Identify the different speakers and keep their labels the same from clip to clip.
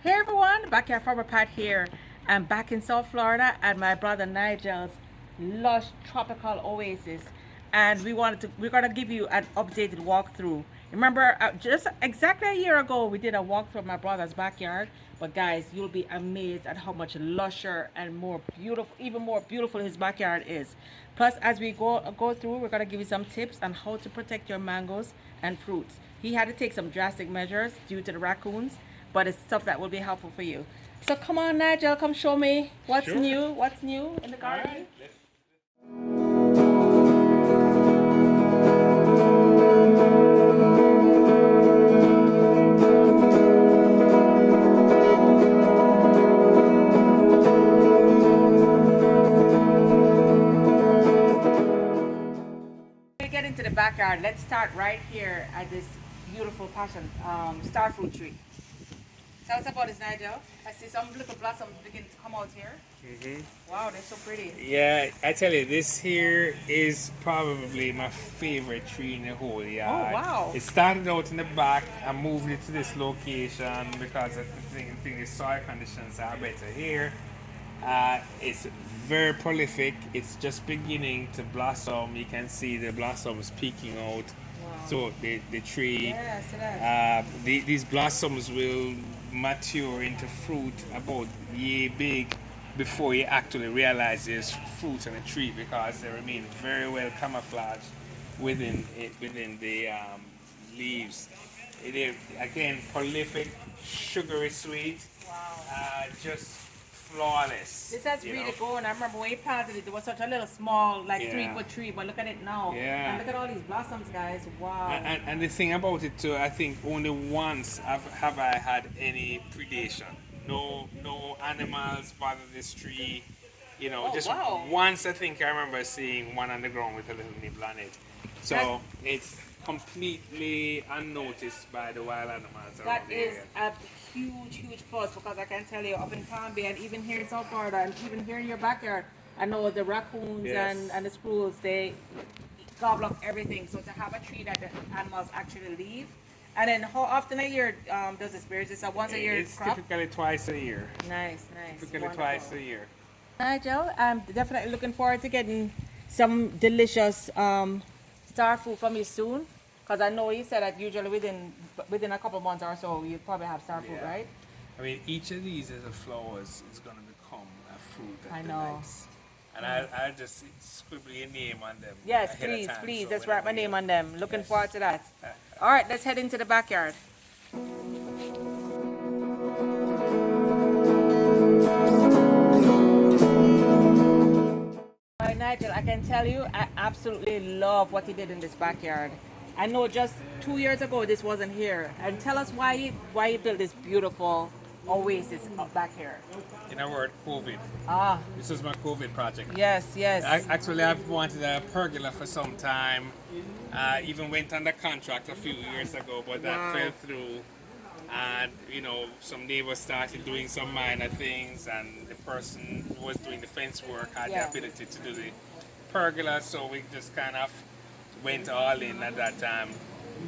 Speaker 1: Hey everyone, Backyard Farmer Pat here. I'm back in South Florida at my brother Nigel's Lush Tropical Oasis, and we're gonna give you an updated walkthrough. Remember, just exactly a year ago, we did a walkthrough of my brother's backyard. But guys, you'll be amazed at how much lusher and more beautiful, even more beautiful his backyard is. Plus, as we go through, we're gonna give you some tips on how to protect your mangoes and fruits. He had to take some drastic measures due to the raccoons, but it's stuff that will be helpful for you. So come on, Nigel, come show me
Speaker 2: Sure.
Speaker 1: what's new in the
Speaker 2: All
Speaker 1: garden.
Speaker 2: right.
Speaker 1: We get into the backyard. Let's start right here at this beautiful passion star fruit tree. Tell us about this, Nigel. I see some little blossoms begin to come out here.
Speaker 2: hmm
Speaker 1: Wow, they're so pretty.
Speaker 2: Yeah, I tell you, this here is probably my favorite tree in the whole
Speaker 1: Oh,
Speaker 2: yard.
Speaker 1: wow.
Speaker 2: It started out in the back. I moved it to this location because I think the soil conditions are better here. It's very prolific. It's just beginning to blossom. You can see the blossoms peeking out.
Speaker 1: Wow.
Speaker 2: So the tree,
Speaker 1: Yeah, see that.
Speaker 2: these blossoms will mature into fruit about yay big before you actually realize there's fruit on the tree because they remain very well camouflaged within the leaves. It is again prolific, sugary sweet,
Speaker 1: Wow.
Speaker 2: just flawless.
Speaker 1: This has
Speaker 2: you
Speaker 1: really
Speaker 2: know?
Speaker 1: grown. I remember when we planted it, it was such a little small, like
Speaker 2: Yeah.
Speaker 1: 3 foot tree, but look at it now.
Speaker 2: Yeah.
Speaker 1: And look at all these blossoms, guys. Wow.
Speaker 2: And the thing about it too, I think only once have I had any predation. No animals bother this tree.
Speaker 1: Oh,
Speaker 2: Just
Speaker 1: wow.
Speaker 2: once I think I remember seeing one on the ground with a little nibble on it. So
Speaker 1: That-
Speaker 2: it's completely unnoticed by the wild animals
Speaker 1: That
Speaker 2: around the
Speaker 1: is
Speaker 2: area.
Speaker 1: a huge plus because I can tell you up in Palm Bay and even here in South Florida and even here in your backyard, I know the raccoons
Speaker 2: Yes.
Speaker 1: and the squirrels, they gobble up everything. So to have a tree that the animals actually leave. And then how often a year does this bear? Is this a once a year
Speaker 2: It's
Speaker 1: crop?
Speaker 2: typically twice a year.
Speaker 1: Nice.
Speaker 2: Typically
Speaker 1: Wonderful.
Speaker 2: twice a year.
Speaker 1: Nigel, I'm definitely looking forward to getting some delicious star fruit from you soon. Because I know you said that usually within a couple months or so, you probably have star fruit,
Speaker 2: Yeah.
Speaker 1: right?
Speaker 2: I mean, each of these as a flowers is going to become a fruit that
Speaker 1: I know.
Speaker 2: delights. And I just scribble your name on them.
Speaker 1: Yes,
Speaker 2: ahead of
Speaker 1: please,
Speaker 2: time,
Speaker 1: please.
Speaker 2: so
Speaker 1: Let's write my
Speaker 2: whenever
Speaker 1: name
Speaker 2: you-
Speaker 1: on them. Looking
Speaker 2: Yes.
Speaker 1: forward to that. All right, let's head into the backyard. All right, Nigel, I can tell you, I absolutely love what he did in this backyard. I know just 2 years ago this wasn't here. And tell us why he built this beautiful oasis up back here.
Speaker 2: In a word, COVID.
Speaker 1: Ah,
Speaker 2: This was my COVID project.
Speaker 1: yes.
Speaker 2: Actually, I've wanted a pergola for some time. Even went under contract a few years ago, but that
Speaker 1: Wow.
Speaker 2: fell through. And some neighbors started doing some minor things, and the person who was doing the fence work had
Speaker 1: Yeah.
Speaker 2: the ability to do the pergola, so we just kind of went all in at that time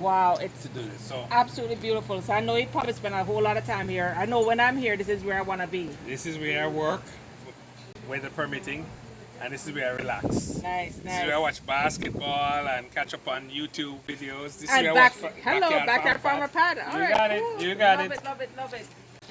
Speaker 1: Wow, it's
Speaker 2: to do this. So
Speaker 1: absolutely beautiful. So I know you probably spend a whole lot of time here. I know when I'm here, this is where I want to be.
Speaker 2: this is where I work, weather permitting, and this is where I relax.
Speaker 1: Nice.
Speaker 2: This is where I watch basketball and catch up on YouTube videos. This is
Speaker 1: And
Speaker 2: where
Speaker 1: back,
Speaker 2: I watch
Speaker 1: hello, backyard farmer Pat. All
Speaker 2: You
Speaker 1: right,
Speaker 2: got it.
Speaker 1: cool.
Speaker 2: You got
Speaker 1: love
Speaker 2: it.
Speaker 1: Love it.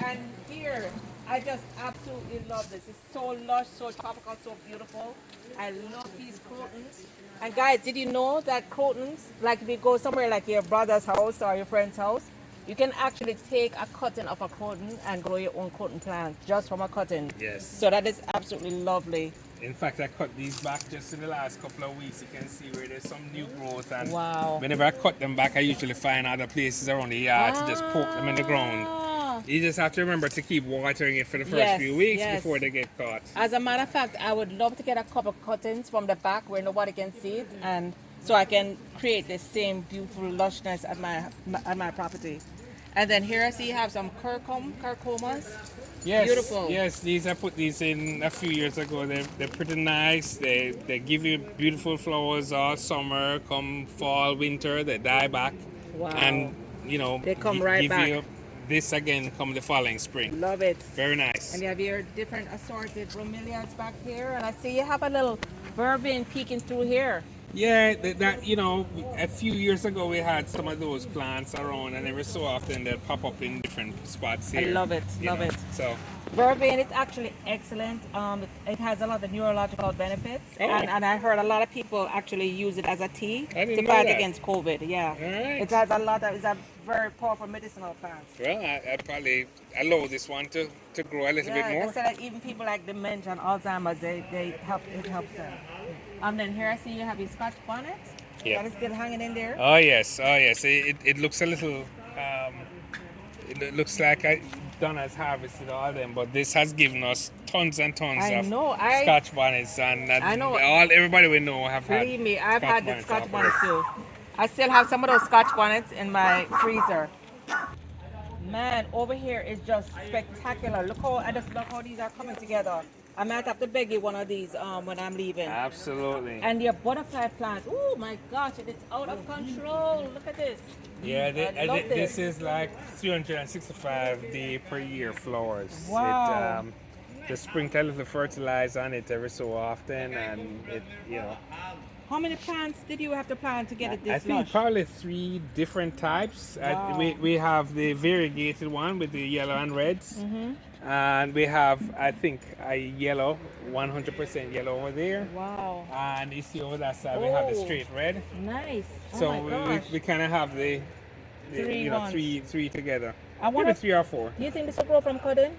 Speaker 1: And here, I just absolutely love this. It's so lush, so tropical, so beautiful. I love these crotons. And guys, did you know that crotons, like if you go somewhere like your brother's house or your friend's house, you can actually take a cutting of a croton and grow your own croton plant just from a cutting.
Speaker 2: Yes.
Speaker 1: So that is absolutely lovely.
Speaker 2: In fact, I cut these back just in the last couple of weeks. You can see where there's some new growth, and
Speaker 1: Wow.
Speaker 2: whenever I cut them back, I usually find other places around the yard to just poke them in the ground.
Speaker 1: Ah.
Speaker 2: You just have to remember to keep watering it for the first
Speaker 1: Yes,
Speaker 2: few weeks
Speaker 1: yes.
Speaker 2: before they get caught.
Speaker 1: As a matter of fact, I would love to get a couple cuttings from the back where nobody can see it, and so I can create the same beautiful lushness at my property. And then here I see you have some curcumas.
Speaker 2: Yes,
Speaker 1: Beautiful.
Speaker 2: Yes, I put these in a few years ago. They're pretty nice. They give you beautiful flowers all summer. Come fall, winter, they die back.
Speaker 1: Wow.
Speaker 2: And
Speaker 1: They come right
Speaker 2: give
Speaker 1: back.
Speaker 2: you this again come the following spring.
Speaker 1: Love it.
Speaker 2: Very nice.
Speaker 1: And you have your different assorted bromeliads back here. And I see you have a little verbena peeking through here.
Speaker 2: Yeah, that you know, a few years ago we had some of those plants around, and every so often they'll pop up in different spots here.
Speaker 1: I love it,
Speaker 2: you
Speaker 1: love
Speaker 2: know.
Speaker 1: it.
Speaker 2: So
Speaker 1: Verbena is actually excellent. It has a lot of neurological benefits,
Speaker 2: Oh.
Speaker 1: and I heard a lot of people actually use it as a tea
Speaker 2: I didn't
Speaker 1: to
Speaker 2: know
Speaker 1: fight
Speaker 2: that.
Speaker 1: against COVID. Yeah,
Speaker 2: All right.
Speaker 1: it has a lot of. It's a very powerful medicinal plant.
Speaker 2: well, I'd probably allow this one to grow a little bit
Speaker 1: Yeah,
Speaker 2: more.
Speaker 1: they say that even people like dementia and Alzheimer's, they help. It helps them. And then here I see you have your Scotch bonnet.
Speaker 2: Yeah.
Speaker 1: That is still hanging in there.
Speaker 2: Oh yes, oh yes. It looks a little. Looks like Donna's harvested all them, but this has given us tons and tons
Speaker 1: I
Speaker 2: of
Speaker 1: know,
Speaker 2: Scotch bonnets, and
Speaker 1: I know.
Speaker 2: everybody we know have had.
Speaker 1: Believe me, I've had the
Speaker 2: bonnets
Speaker 1: Scotch
Speaker 2: off of
Speaker 1: bonnet
Speaker 2: us.
Speaker 1: too. I still have some of those Scotch bonnets in my freezer. Man, over here is just spectacular. I just look how these are coming together. I might have to beg you one of these when I'm leaving.
Speaker 2: Absolutely.
Speaker 1: And your butterfly plant, oh my gosh, it is out of control. Look at this.
Speaker 2: Yeah,
Speaker 1: I love
Speaker 2: this
Speaker 1: this.
Speaker 2: is like 365 day per year flowers.
Speaker 1: Wow.
Speaker 2: Just sprinkle a little fertilizer on it every so often, and it, you know.
Speaker 1: How many plants did you have to plant to get it
Speaker 2: I
Speaker 1: this
Speaker 2: think
Speaker 1: lush?
Speaker 2: probably 3 different types.
Speaker 1: Wow.
Speaker 2: We have the variegated one with the yellow and reds,
Speaker 1: Mm-hmm.
Speaker 2: and we have, I think, a yellow, 100% yellow over there.
Speaker 1: Wow.
Speaker 2: And you see over that side we have the
Speaker 1: Oh.
Speaker 2: straight red.
Speaker 1: Nice.
Speaker 2: So
Speaker 1: oh my gosh.
Speaker 2: we kind of have the
Speaker 1: Three
Speaker 2: you know
Speaker 1: ones.
Speaker 2: three together.
Speaker 1: I wonder
Speaker 2: Maybe 3 or 4.
Speaker 1: Do you think this will grow from cutting?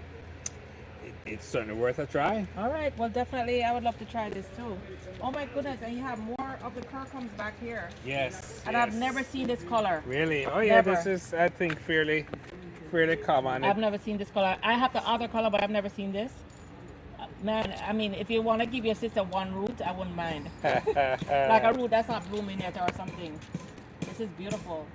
Speaker 2: It's certainly worth a try.
Speaker 1: All right. Well, definitely, I would love to try this too. Oh my goodness! And you have more of the curcums back here.
Speaker 2: Yes.
Speaker 1: And
Speaker 2: yes.
Speaker 1: I've never seen this color.
Speaker 2: Really? Oh yeah,
Speaker 1: Never.
Speaker 2: this is, I think, fairly common.
Speaker 1: I've never seen this color. I have the other color, but I've never seen this. Man, I mean, if you want to give your sister one root, I wouldn't mind. Like a root that's not blooming yet or something. This is beautiful.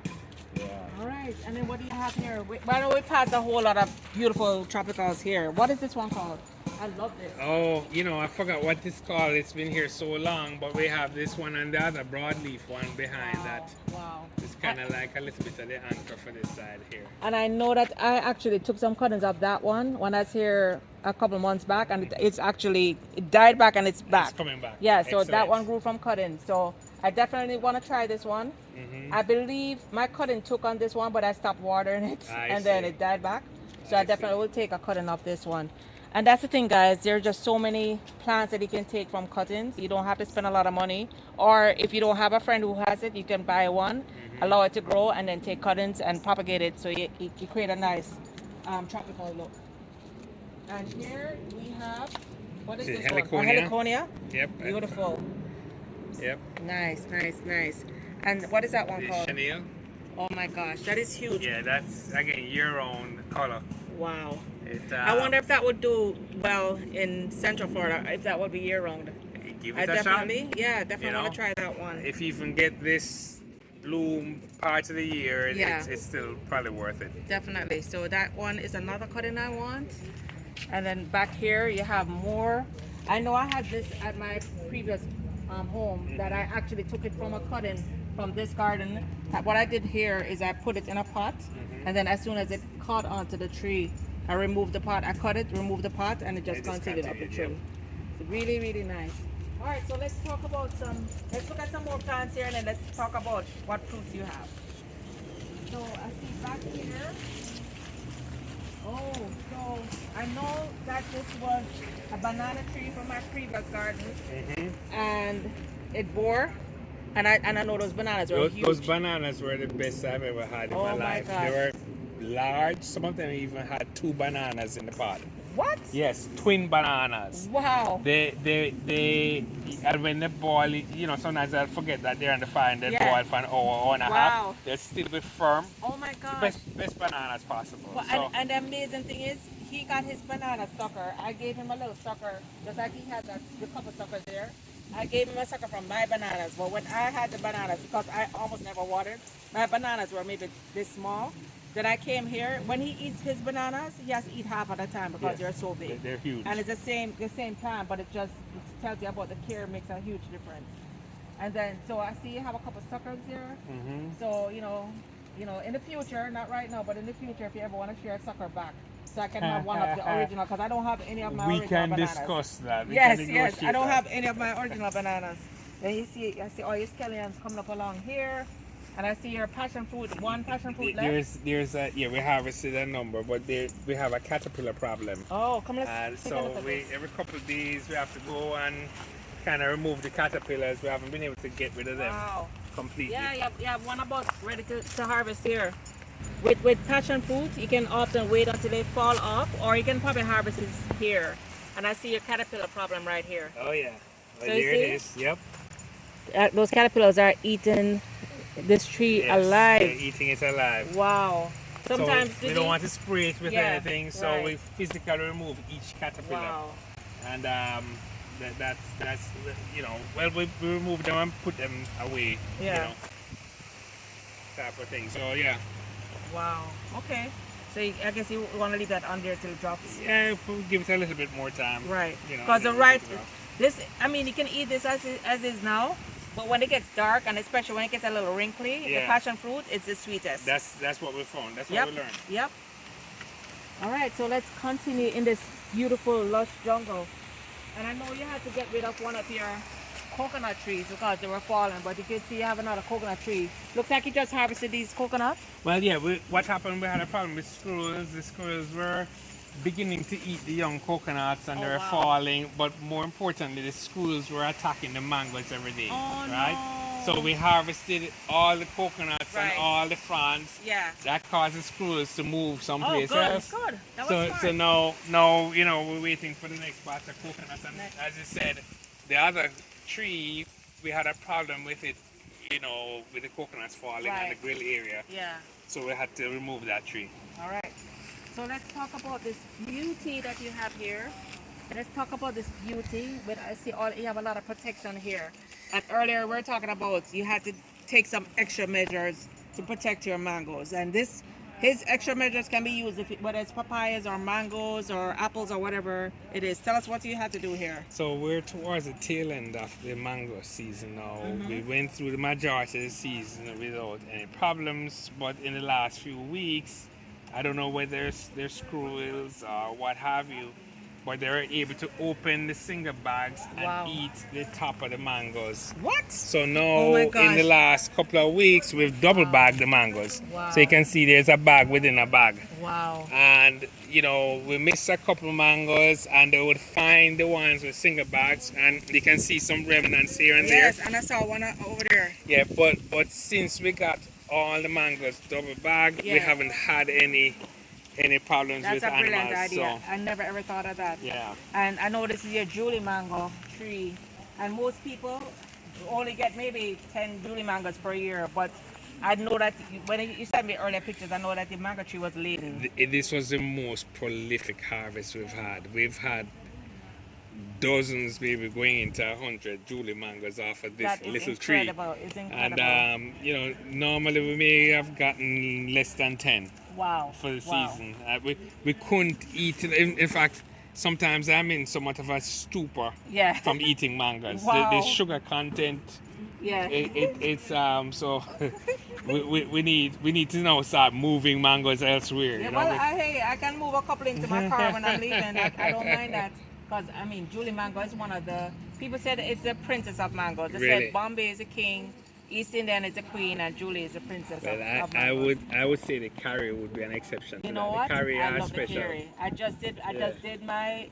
Speaker 2: Yeah.
Speaker 1: All right. And then what do you have here? By the way, we passed a whole lot of beautiful tropicals here. What is this one called? I love this.
Speaker 2: Oh, you know, I forgot what it's called. It's been here so long, but we have this one and the other broadleaf one behind that.
Speaker 1: Wow.
Speaker 2: It's kind of like a little bit of the anchor for this side here.
Speaker 1: And I know that I actually took some cuttings of that one when I was here a couple months back, and it died back and it's back.
Speaker 2: It's coming back.
Speaker 1: Yeah, so that
Speaker 2: Excellent.
Speaker 1: one grew from cuttings. So I definitely want to try this one.
Speaker 2: Mhm.
Speaker 1: I believe my cutting took on this one, but I stopped watering it,
Speaker 2: I
Speaker 1: and then
Speaker 2: see.
Speaker 1: it died back. So
Speaker 2: I
Speaker 1: I definitely
Speaker 2: see.
Speaker 1: will take a cutting of this one. And that's the thing, guys. There are just so many plants that you can take from cuttings. You don't have to spend a lot of money. Or if you don't have a friend who has it, you can buy one, allow it to grow, and then take cuttings and propagate it so you create a nice tropical look. And here we have, what is
Speaker 2: The
Speaker 1: this one?
Speaker 2: Heliconia.
Speaker 1: Heliconia.
Speaker 2: Yep.
Speaker 1: Beautiful.
Speaker 2: Yep.
Speaker 1: Nice, nice, nice. And what is that one
Speaker 2: The
Speaker 1: called?
Speaker 2: chenille.
Speaker 1: Oh my gosh, that is huge.
Speaker 2: Yeah, that's again year-round color.
Speaker 1: Wow.
Speaker 2: It,
Speaker 1: I wonder if that would do well in Central Florida, if that would be year round.
Speaker 2: give
Speaker 1: I
Speaker 2: it a shot.
Speaker 1: definitely
Speaker 2: You know,
Speaker 1: want to try that one.
Speaker 2: If you even get this bloom part of the year,
Speaker 1: Yeah.
Speaker 2: it's still probably worth it.
Speaker 1: Definitely. So that one is another cutting I want. And then back here you have more. I know I had this at my previous home that I actually took it from a cutting from this garden. What I did here is I put it in a pot, and then as soon as it caught onto the tree, I removed the pot. I cut it, removed the pot, and it just continued up the tree. It's really, really nice. All right, so let's talk about let's look at some more plants here, and then let's talk about what fruits you have. So I see back here. Oh, so I know that this was a banana tree from my previous garden, and it bore. And I know those bananas were huge.
Speaker 2: Those bananas were the best I've ever had in my life.
Speaker 1: gosh.
Speaker 2: They were large. Some of them even had 2 bananas in the pot.
Speaker 1: What?
Speaker 2: Yes, twin bananas.
Speaker 1: Wow.
Speaker 2: And when they boil, you know, sometimes I'll forget that they're on the fire and they
Speaker 1: Yeah.
Speaker 2: boil for an hour and a
Speaker 1: Wow.
Speaker 2: half. They'll still be firm.
Speaker 1: Oh my gosh.
Speaker 2: Best bananas possible.
Speaker 1: Well,
Speaker 2: So,
Speaker 1: and the amazing thing is, he got his banana sucker. I gave him a little sucker, just like he had the couple suckers there. I gave him a sucker from my bananas. But when I had the bananas, because I almost never watered, my bananas were maybe this small. Then I came here. When he eats his bananas, he has to eat half at a time because
Speaker 2: Yes,
Speaker 1: they're so big.
Speaker 2: they're huge.
Speaker 1: And it's the same plant, but it tells you about the care makes a huge difference. And then, so I see you have a couple suckers here.
Speaker 2: Mhm.
Speaker 1: So, you know, you know, in the future, not right now, but in the future, if you ever want to share a sucker back, so I can have one of the original, because I don't have any of my
Speaker 2: We
Speaker 1: original
Speaker 2: can
Speaker 1: bananas.
Speaker 2: discuss that. We
Speaker 1: Yes,
Speaker 2: can
Speaker 1: yes, I
Speaker 2: negotiate
Speaker 1: don't
Speaker 2: that.
Speaker 1: have any of my original bananas. Then you see, I see all your scallions coming up along here, and I see your passion fruit, one passion fruit left.
Speaker 2: There's a yeah, we harvested a number, but we have a caterpillar problem.
Speaker 1: Oh, come let's
Speaker 2: And
Speaker 1: take a
Speaker 2: so
Speaker 1: look at
Speaker 2: we
Speaker 1: this.
Speaker 2: every couple of days we have to go and kind of remove the caterpillars. We haven't been able to get rid of them
Speaker 1: Wow.
Speaker 2: completely.
Speaker 1: Yeah, you have one about ready to harvest here. With passion fruit, you can often wait until they fall off, or you can probably harvest it here. And I see your caterpillar problem right here.
Speaker 2: Oh yeah.
Speaker 1: So
Speaker 2: Well,
Speaker 1: you
Speaker 2: there
Speaker 1: see?
Speaker 2: it is. Yep.
Speaker 1: Those caterpillars are eating this tree
Speaker 2: Yes,
Speaker 1: alive.
Speaker 2: they're eating it alive.
Speaker 1: Wow. Sometimes
Speaker 2: So we don't want to spray it with
Speaker 1: Yeah,
Speaker 2: anything, so
Speaker 1: right.
Speaker 2: we physically remove each caterpillar.
Speaker 1: Wow.
Speaker 2: And that's you know, well, we remove them and put them away. You
Speaker 1: Yeah.
Speaker 2: know, type of thing. So yeah.
Speaker 1: Wow. Okay. So I guess you want to leave that on there till it drops.
Speaker 2: Yeah, if we give it a little bit more time.
Speaker 1: Right.
Speaker 2: You know,
Speaker 1: Because the
Speaker 2: then
Speaker 1: right,
Speaker 2: we can go.
Speaker 1: this, I mean, you can eat this as is now, but when it gets dark, and especially when it gets a little wrinkly, the
Speaker 2: Yeah.
Speaker 1: passion fruit, it's the sweetest.
Speaker 2: That's what we found. That's
Speaker 1: Yep.
Speaker 2: what we learned.
Speaker 1: Yep. All right, so let's continue in this beautiful lush jungle. And I know you had to get rid of one of your coconut trees because they were falling, but you can see you have another coconut tree. Looks like you just harvested these coconuts.
Speaker 2: Well, yeah. What happened? We had a problem with squirrels. The squirrels were beginning to eat the young coconuts, and
Speaker 1: Oh,
Speaker 2: they were
Speaker 1: wow.
Speaker 2: falling. But more importantly, the squirrels were attacking the mangoes every day.
Speaker 1: Oh,
Speaker 2: right?
Speaker 1: no.
Speaker 2: So we harvested all the coconuts
Speaker 1: Right.
Speaker 2: and all the fronds.
Speaker 1: Yeah.
Speaker 2: That caused the squirrels to move
Speaker 1: Oh,
Speaker 2: someplace
Speaker 1: good,
Speaker 2: else.
Speaker 1: good. That was
Speaker 2: So,
Speaker 1: smart.
Speaker 2: so now, you know, we're waiting for the next batch of coconuts. And as you said, the other tree, we had a problem with it, you know, with the coconuts falling on the
Speaker 1: Right.
Speaker 2: grill area.
Speaker 1: Yeah.
Speaker 2: So we had to remove that tree.
Speaker 1: All right. So let's talk about this beauty that you have here. Let's talk about this beauty. But I see you have a lot of protection here. And earlier we were talking about you had to take some extra measures to protect your mangoes. And his extra measures can be used whether it's papayas or mangoes or apples or whatever it is. Tell us what you had to do here.
Speaker 2: So we're towards the tail end of the mango season now.
Speaker 1: Mm-hmm.
Speaker 2: We went through the majority of the season without any problems, but in the last few weeks, I don't know whether there's squirrels or what have you, but they're able to open the single bags and
Speaker 1: Wow.
Speaker 2: eat the top of the mangoes.
Speaker 1: What?
Speaker 2: So
Speaker 1: Oh
Speaker 2: now,
Speaker 1: my
Speaker 2: in the
Speaker 1: gosh.
Speaker 2: last couple of weeks, we've double bagged the mangoes.
Speaker 1: Wow.
Speaker 2: So you can see there's a bag within a bag.
Speaker 1: Wow.
Speaker 2: And you know, we missed a couple of mangoes, and they would find the ones with single bags, and you can see some remnants here and
Speaker 1: Yes, and I saw one over there.
Speaker 2: there. Yeah, but since we got all the mangoes double bagged, we
Speaker 1: Yeah.
Speaker 2: haven't had any problems
Speaker 1: That's
Speaker 2: with
Speaker 1: a brilliant
Speaker 2: animals.
Speaker 1: idea.
Speaker 2: So
Speaker 1: I never ever thought of that.
Speaker 2: yeah.
Speaker 1: And I know this is your Julie mango tree, and most people only get maybe 10 Julie mangoes per year. But I know that when you sent me earlier pictures, I know that the mango tree was laden.
Speaker 2: This was the most prolific harvest we've had. We've had dozens, maybe going into 100 Julie mangoes off of this
Speaker 1: That is
Speaker 2: little tree.
Speaker 1: incredible. It's incredible.
Speaker 2: And you know, normally we may have gotten less than 10
Speaker 1: wow.
Speaker 2: for the
Speaker 1: Wow.
Speaker 2: season. We couldn't eat. In fact, sometimes I'm in somewhat of a stupor
Speaker 1: Yeah.
Speaker 2: from eating mangoes.
Speaker 1: Wow.
Speaker 2: The sugar content.
Speaker 1: Yeah.
Speaker 2: It's so we need to now start moving mangoes elsewhere.
Speaker 1: Yeah,
Speaker 2: You know?
Speaker 1: well, I can move a couple into my car when I'm leaving. I don't mind that. Because, I mean, Julie mango is one of the... People said it's the princess of mangoes. They
Speaker 2: Really?
Speaker 1: said Bombay is a king, East Indian is a queen, and Julie is a princess
Speaker 2: Well,
Speaker 1: of
Speaker 2: I
Speaker 1: mangoes.
Speaker 2: would say the curry would be an exception.
Speaker 1: You
Speaker 2: to
Speaker 1: know
Speaker 2: that.
Speaker 1: what?
Speaker 2: The curry
Speaker 1: I
Speaker 2: are
Speaker 1: love
Speaker 2: special.
Speaker 1: the curry. I just
Speaker 2: Yeah.
Speaker 1: did my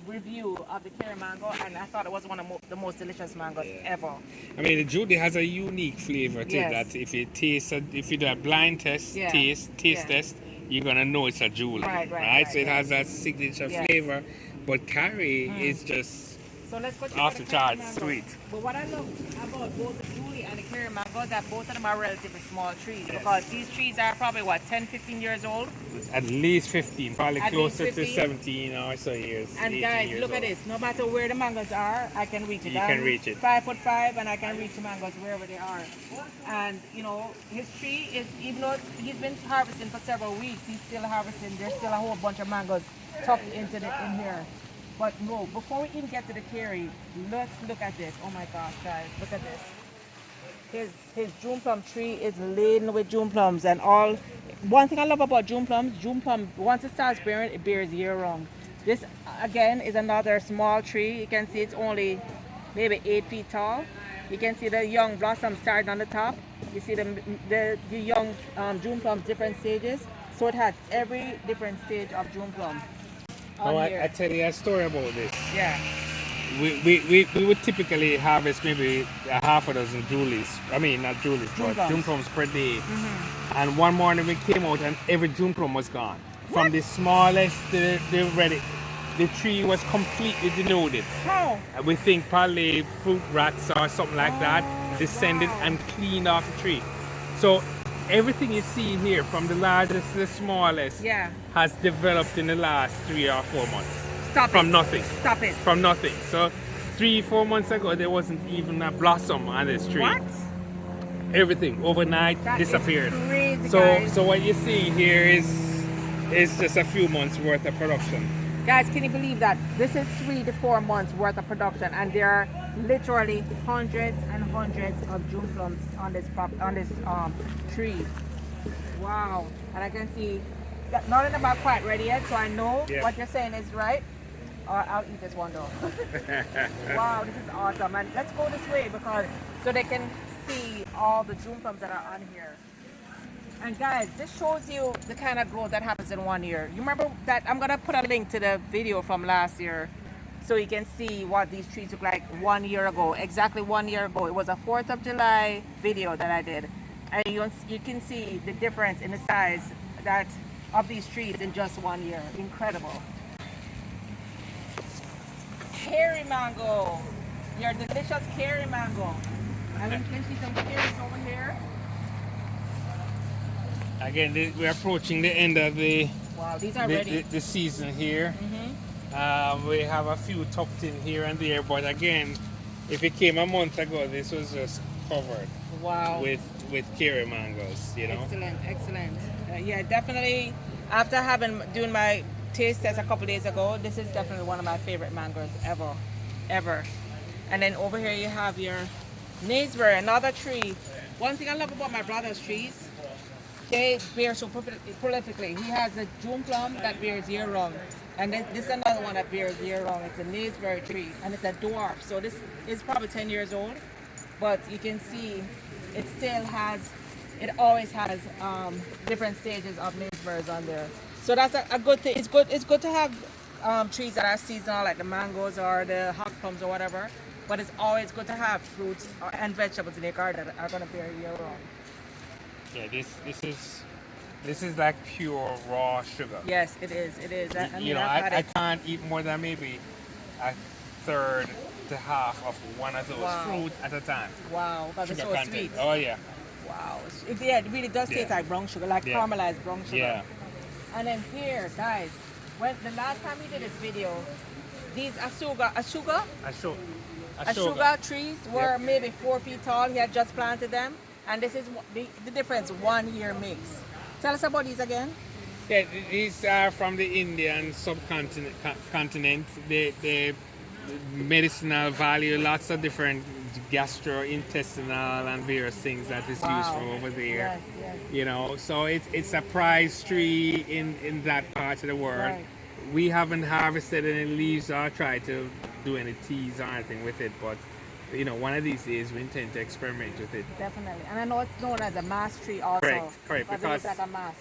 Speaker 1: review of the curry mango, and I thought it was one of the most delicious mangoes
Speaker 2: Yeah.
Speaker 1: ever.
Speaker 2: I mean, the Judy has a unique flavor to it.
Speaker 1: Yes.
Speaker 2: That if you taste, if you do a blind test,
Speaker 1: Yeah.
Speaker 2: taste
Speaker 1: Yeah.
Speaker 2: test, you're gonna know it's a Julie,
Speaker 1: Right,
Speaker 2: So it
Speaker 1: right.
Speaker 2: has that signature
Speaker 1: Yes.
Speaker 2: flavor, but curry is just
Speaker 1: So let's go check
Speaker 2: off
Speaker 1: out
Speaker 2: the
Speaker 1: curry
Speaker 2: charts
Speaker 1: mango.
Speaker 2: sweet.
Speaker 1: But what I love about both the Julie and the curry mango is that both of them are relatively small trees,
Speaker 2: Yes.
Speaker 1: because these trees are probably what, 10, 15 years old.
Speaker 2: At least 15, probably
Speaker 1: At least
Speaker 2: closer to
Speaker 1: 15?
Speaker 2: 17 or so years.
Speaker 1: And
Speaker 2: 18
Speaker 1: guys,
Speaker 2: years
Speaker 1: look at
Speaker 2: old.
Speaker 1: this. No matter where the mangoes are, I can reach it.
Speaker 2: You can reach it.
Speaker 1: 5'5", and I can reach the mangoes wherever they are. And you know, his tree is, even though he's been harvesting for several weeks, he's still harvesting. There's still a whole bunch of mangoes tucked in here. But no, before we even get to the curry, let's look at this. Oh my gosh, guys, look at this. His June plum tree is laden with June plums and all. One thing I love about June plum once it starts bearing, it bears year round. This again is another small tree. You can see it's only maybe 8 feet tall. You can see the young blossom starting on the top. You see the young June plums different stages. So it has every different stage of June plum on
Speaker 2: Oh,
Speaker 1: here.
Speaker 2: I tell you a story about this.
Speaker 1: Yeah.
Speaker 2: We would typically harvest maybe a half a dozen Julies. I mean, not Julies,
Speaker 1: June
Speaker 2: but
Speaker 1: plums.
Speaker 2: June plums per day. And one morning we came out and every June plum was gone. From the smallest to the ready. The tree was completely denuded.
Speaker 1: How?
Speaker 2: We think probably fruit rats or something like that descended
Speaker 1: wow.
Speaker 2: and cleaned off the tree. So everything you see here, from the largest to the smallest,
Speaker 1: Yeah.
Speaker 2: has developed in the last 3 or 4 months.
Speaker 1: Stop
Speaker 2: From
Speaker 1: it.
Speaker 2: nothing.
Speaker 1: Stop it.
Speaker 2: From nothing. So 3-4 months ago there wasn't even a blossom on this tree.
Speaker 1: What?
Speaker 2: Everything overnight
Speaker 1: That is
Speaker 2: disappeared.
Speaker 1: crazy,
Speaker 2: So
Speaker 1: guys.
Speaker 2: so what you see here is just a few months worth of production.
Speaker 1: Guys, can you believe that? This is 3 to 4 months worth of production, and there are literally hundreds and hundreds of June plums on this tree. Wow! And I can see that none of them are quite ready yet, so I know
Speaker 2: Yeah.
Speaker 1: what you're saying is right. I'll eat this one though. Wow, this is awesome! And let's go this way because so they can see all the June plums that are on here. And guys, this shows you the kind of growth that happens in 1 year. You remember that? I'm gonna put a link to the video from last year so you can see what these trees look like 1 year ago. Exactly 1 year ago. It was a 4th of July video that I did. And you can see the difference in the size of these trees in just 1 year. Incredible. Cherry mango. Your delicious cherry mango. And you can see some cherries over here.
Speaker 2: Again, we're approaching the end of
Speaker 1: Wow, these are ready.
Speaker 2: the season here. We have a few tucked in here and there, but again, if it came a month ago, this was just covered
Speaker 1: Wow.
Speaker 2: with cherry mangoes, you know.
Speaker 1: Excellent, excellent. Yeah, definitely. After doing my taste test a couple days ago, this is definitely one of my favorite mangoes ever. And then over here you have your naseberry, another tree. One thing I love about my brother's trees, they bear so prolifically. He has a June plum that bears year round, and then this is another one that bears year round. It's a naseberry tree, and it's a dwarf. So this is probably 10 years old, but you can see it always has different stages of naseberries on there. So that's a good thing. It's good to have trees that are seasonal, like the mangoes or the hot plums or whatever. But it's always good to have fruits and vegetables in your garden that are going to bear year round.
Speaker 2: Yeah, this is like pure raw sugar.
Speaker 1: Yes, it is. It is.
Speaker 2: I can't eat more than maybe a third to half of one of those
Speaker 1: Wow.
Speaker 2: fruit at a time.
Speaker 1: Wow, because it's
Speaker 2: Sugar
Speaker 1: so
Speaker 2: content.
Speaker 1: sweet.
Speaker 2: Oh yeah.
Speaker 1: Wow. It really does taste
Speaker 2: Yeah.
Speaker 1: like brown sugar, like
Speaker 2: Yeah.
Speaker 1: caramelized brown sugar.
Speaker 2: Yeah.
Speaker 1: And then here, guys, when the last time we did this video, these ashuga trees were
Speaker 2: Yep.
Speaker 1: maybe 4 feet tall. He had just planted them, and this is the difference 1 year makes. Tell us about these again.
Speaker 2: Yeah, these are from the Indian subcontinent. Continent. They medicinal value, lots of different gastrointestinal and various things that is used
Speaker 1: Wow.
Speaker 2: from over there.
Speaker 1: Yes, yes.
Speaker 2: You know, so it's a prize tree in that part of the world.
Speaker 1: Right.
Speaker 2: We haven't harvested any leaves or tried to do any teas or anything with it, but you know, one of these days we intend to experiment with it.
Speaker 1: Definitely. And I know it's known as a mass tree also.
Speaker 2: Correct,
Speaker 1: Because it looks like a mass.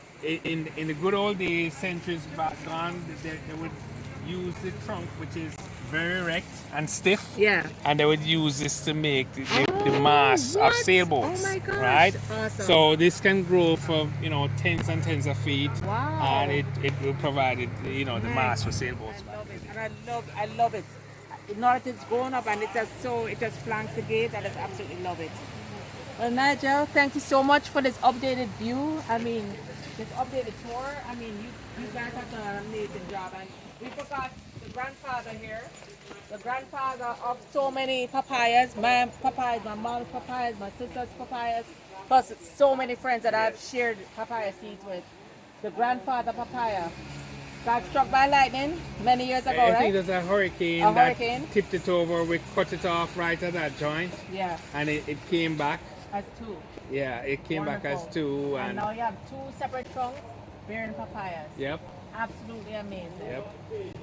Speaker 2: In the good old days, centuries back gone, they would use the trunk, which is very erect and stiff,
Speaker 1: Yeah.
Speaker 2: and they would use this to make the mass of
Speaker 1: what?
Speaker 2: sailboats.
Speaker 1: Oh my gosh.
Speaker 2: Right?
Speaker 1: Awesome.
Speaker 2: So this can grow for tens and tens of feet,
Speaker 1: Wow.
Speaker 2: and it will provide the
Speaker 1: Man,
Speaker 2: mass for sailboats.
Speaker 1: I love it, and I love it. Now that it's grown up and it just flanks the gate, and I just absolutely love it. Well, Nigel, thank you so much for this updated view. I mean, this updated tour. I mean, you guys have done an amazing job, and we forgot the grandfather here, the grandfather of so many papayas. My papayas, my mom's papayas, my sister's papayas, plus so many friends that I've shared papaya seeds with. The grandfather papaya got struck by lightning many years ago,
Speaker 2: I
Speaker 1: right?
Speaker 2: think there's a hurricane
Speaker 1: A
Speaker 2: that
Speaker 1: hurricane?
Speaker 2: tipped it over. We cut it off right at that joint,
Speaker 1: Yeah.
Speaker 2: and it came back.
Speaker 1: As two.
Speaker 2: Yeah, it came back as
Speaker 1: Wonderful.
Speaker 2: two,
Speaker 1: And
Speaker 2: and
Speaker 1: now you have two separate trunks bearing papayas.
Speaker 2: yep,
Speaker 1: Absolutely amazing.
Speaker 2: yep.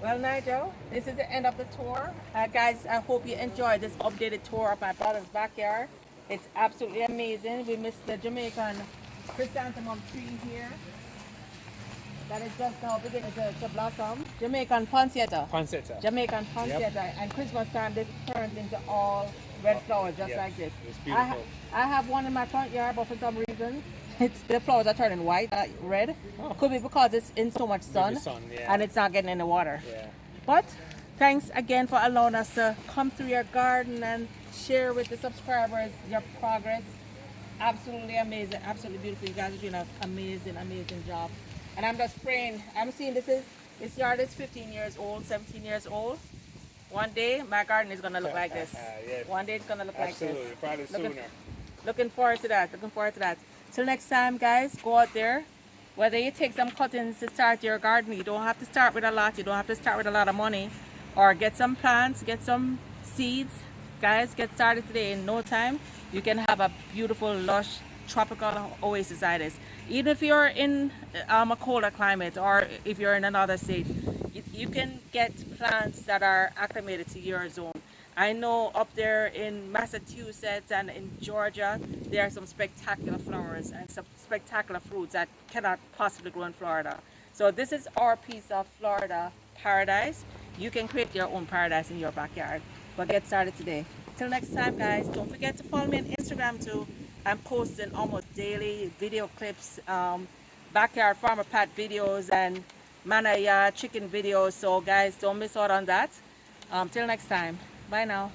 Speaker 1: Well, Nigel, this is the end of the tour. Guys, I hope you enjoyed this updated tour of my brother's backyard. It's absolutely amazing. We missed the Jamaican chrysanthemum tree here. That is just now beginning to blossom. Jamaican poinsettia.
Speaker 2: Pancetta.
Speaker 1: Jamaican poinsettia. And Christmas time, this turns into all red flowers just
Speaker 2: Yeah,
Speaker 1: like this.
Speaker 2: it's
Speaker 1: I,
Speaker 2: beautiful.
Speaker 1: I have one in my front yard, but for some reason, the flowers are turning white, red.
Speaker 2: Oh.
Speaker 1: Could be because it's in so much sun,
Speaker 2: Yeah.
Speaker 1: and it's not getting any water.
Speaker 2: Yeah.
Speaker 1: But thanks again for allowing us to come through your garden and share with the subscribers your progress. Absolutely amazing, absolutely beautiful. You guys are doing an amazing, amazing job. And I'm just praying. I'm seeing this yard is 15 years old, 17 years old. One day my garden is gonna look like this.
Speaker 2: Yes.
Speaker 1: One day it's gonna look
Speaker 2: Absolutely,
Speaker 1: like this.
Speaker 2: probably sooner.
Speaker 1: Looking forward to that. Looking forward to that. Till next time, guys, go out there. Whether you take some cuttings to start your garden, you don't have to start with a lot. You don't have to start with a lot of money. Or get some plants, get some seeds. Guys, get started today. In no time, you can have a beautiful, lush, tropical oasis itis. Even if you're in a colder climate or if you're in another state, you can get plants that are acclimated to your zone. I know up there in Massachusetts and in Georgia, there are some spectacular flowers and some spectacular fruits that cannot possibly grow in Florida. So this is our piece of Florida paradise. You can create your own paradise in your backyard. But get started today. Till next time, guys, don't forget to follow me on Instagram too. I'm posting almost daily video clips, backyard farmer pat videos, and manaya chicken videos. So guys, don't miss out on that. Till next time. Bye now.